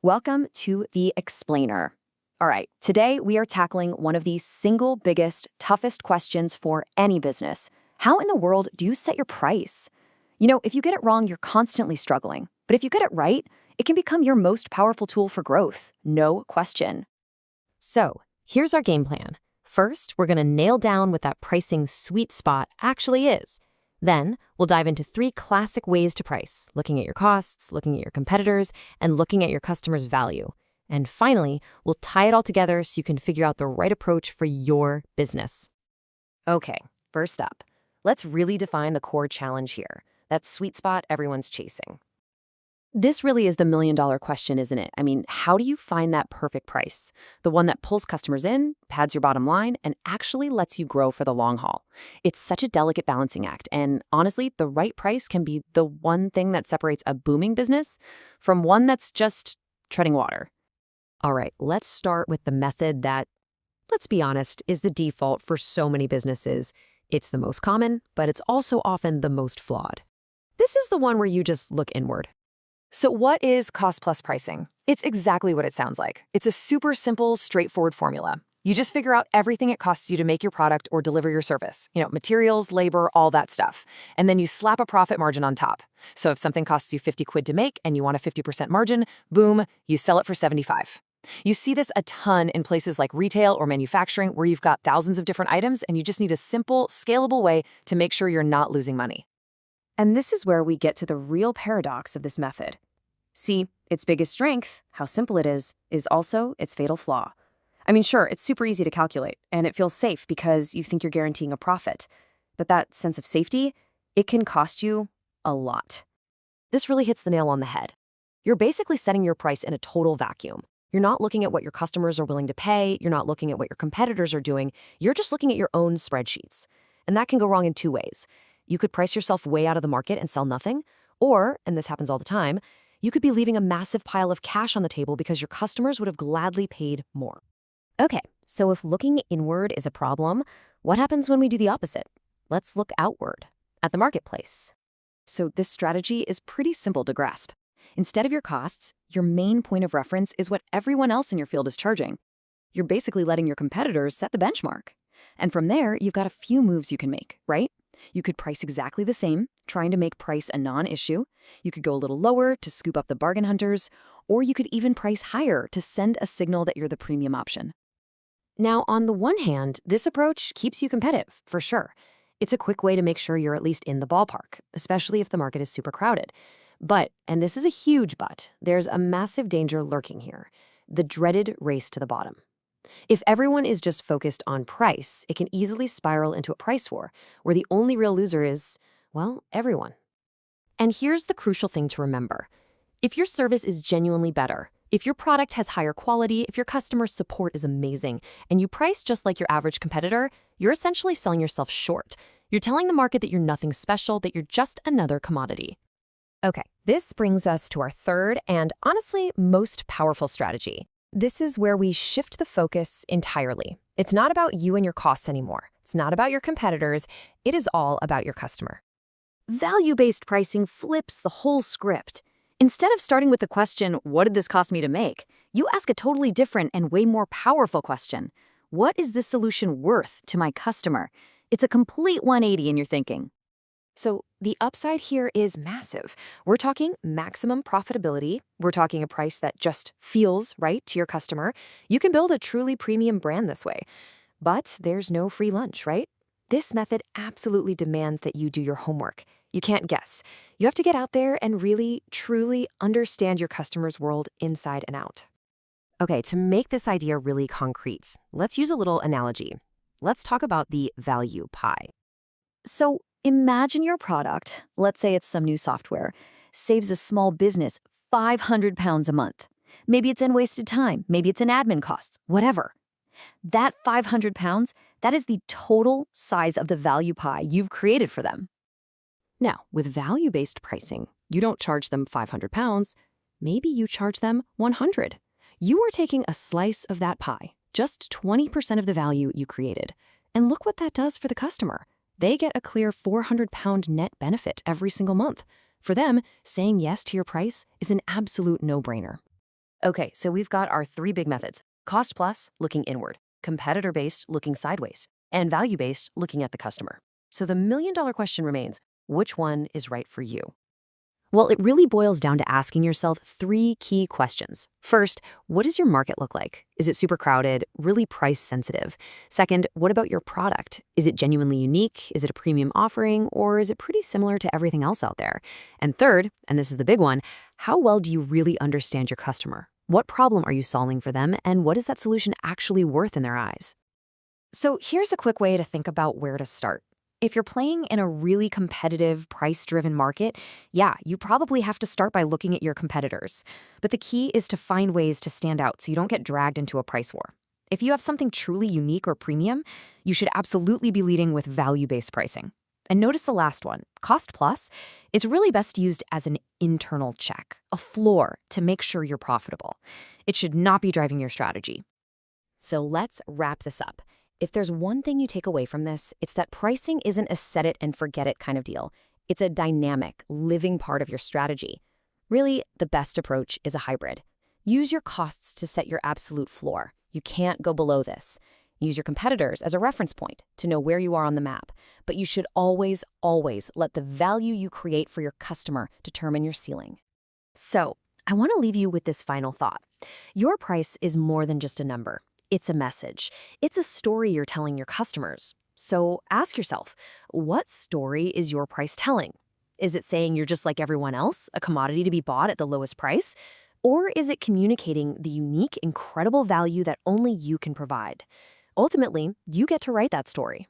Welcome to The Explainer. All right, today we are tackling one of the single biggest, toughest questions for any business. How in the world do you set your price? If you get it wrong, you're constantly struggling. But if you get it right, it can become your most powerful tool for growth, no question. So, here's our game plan. First, we're going to nail down what that pricing sweet spot actually is. Then, we'll dive into 3 classic ways to price, looking at your costs, looking at your competitors, and looking at your customers' value. And finally, we'll tie it all together so you can figure out the right approach for your business. Okay, first up, let's really define the core challenge here, that sweet spot everyone's chasing. This really is the million-dollar question, isn't it? I mean, how do you find that perfect price? The one that pulls customers in, pads your bottom line, and actually lets you grow for the long haul. It's such a delicate balancing act, and honestly, the right price can be the one thing that separates a booming business from one that's just treading water. All right, let's start with the method that, let's be honest, is the default for so many businesses. It's the most common, but it's also often the most flawed. This is the one where you just look inward. So what is cost-plus pricing? It's exactly what it sounds like. It's a super simple, straightforward formula. You just figure out everything it costs you to make your product or deliver your service. Materials, labor, all that stuff. And then you slap a profit margin on top. So if something costs you 50 quid to make and you want a 50% margin, boom, you sell it for 75. You see this a ton in places like retail or manufacturing where you've got thousands of different items and you just need a simple, scalable way to make sure you're not losing money. And this is where we get to the real paradox of this method. See, its biggest strength, how simple it is also its fatal flaw. I mean, sure, it's super easy to calculate, and it feels safe because you think you're guaranteeing a profit. But that sense of safety, it can cost you a lot. This really hits the nail on the head. You're basically setting your price in a total vacuum. You're not looking at what your customers are willing to pay. You're not looking at what your competitors are doing. You're just looking at your own spreadsheets. And that can go wrong in 2 ways. You could price yourself way out of the market and sell nothing. Or, and this happens all the time, you could be leaving a massive pile of cash on the table because your customers would have gladly paid more. Okay, so if looking inward is a problem, what happens when we do the opposite? Let's look outward, at the marketplace. So this strategy is pretty simple to grasp. Instead of your costs, your main point of reference is what everyone else in your field is charging. You're basically letting your competitors set the benchmark. And from there, you've got a few moves you can make, right? You could price exactly the same, trying to make price a non-issue. You could go a little lower to scoop up the bargain hunters, or you could even price higher to send a signal that you're the premium option. Now, on the one hand, this approach keeps you competitive, for sure. It's a quick way to make sure you're at least in the ballpark, especially if the market is super crowded. But, and this is a huge but, there's a massive danger lurking here, the dreaded race to the bottom. If everyone is just focused on price, it can easily spiral into a price war, where the only real loser is, well, everyone. And here's the crucial thing to remember. If your service is genuinely better, if your product has higher quality, if your customer support is amazing, and you price just like your average competitor, you're essentially selling yourself short. You're telling the market that you're nothing special, that you're just another commodity. Okay, this brings us to our third and honestly most powerful strategy. This is where we shift the focus entirely. It's not about you and your costs anymore. It's not about your competitors. It is all about your customer. Value-based pricing flips the whole script. Instead of starting with the question, what did this cost me to make? You ask a totally different and way more powerful question. What is this solution worth to my customer? It's a complete 180 in your thinking. So the upside here is massive. We're talking maximum profitability. We're talking a price that just feels right to your customer. You can build a truly premium brand this way. But there's no free lunch, right? This method absolutely demands that you do your homework. You can't guess. You have to get out there and really, truly understand your customer's world inside and out. Okay, to make this idea really concrete, let's use a little analogy. Let's talk about the value pie. So imagine your product, let's say it's some new software, saves a small business 500 pounds a month. Maybe it's in wasted time, maybe it's in admin costs, whatever. That 500 pounds, that is the total size of the value pie you've created for them. Now, with value-based pricing, you don't charge them 500 pounds, maybe you charge them 100. You are taking a slice of that pie, just 20% of the value you created. And look what that does for the customer. They get a clear 400-pound net benefit every single month. For them, saying yes to your price is an absolute no-brainer. Okay, so we've got our three big methods: cost plus, looking inward; competitor based, looking sideways; and value based, looking at the customer. So the $1 million question remains: which one is right for you? Well, it really boils down to asking yourself three key questions. First, what does your market look like? Is it super crowded, really price sensitive? Second, what about your product? Is it genuinely unique? Is it a premium offering? Or is it pretty similar to everything else out there? And third, and this is the big one, how well do you really understand your customer? What problem are you solving for them? And what is that solution actually worth in their eyes? So here's a quick way to think about where to start. If you're playing in a really competitive, price-driven market, yeah, you probably have to start by looking at your competitors. But the key is to find ways to stand out so you don't get dragged into a price war. If you have something truly unique or premium, you should absolutely be leading with value-based pricing. And notice the last one, cost plus. It's really best used as an internal check, a floor to make sure you're profitable. It should not be driving your strategy. So let's wrap this up. If there's one thing you take away from this, it's that pricing isn't a set it and forget it kind of deal. It's a dynamic, living part of your strategy. Really, the best approach is a hybrid. Use your costs to set your absolute floor. You can't go below this. Use your competitors as a reference point to know where you are on the map. But you should always, always let the value you create for your customer determine your ceiling. So, I want to leave you with this final thought. Your price is more than just a number. It's a message. It's a story you're telling your customers. So ask yourself, what story is your price telling? Is it saying you're just like everyone else, a commodity to be bought at the lowest price? Or is it communicating the unique, incredible value that only you can provide? Ultimately, you get to write that story.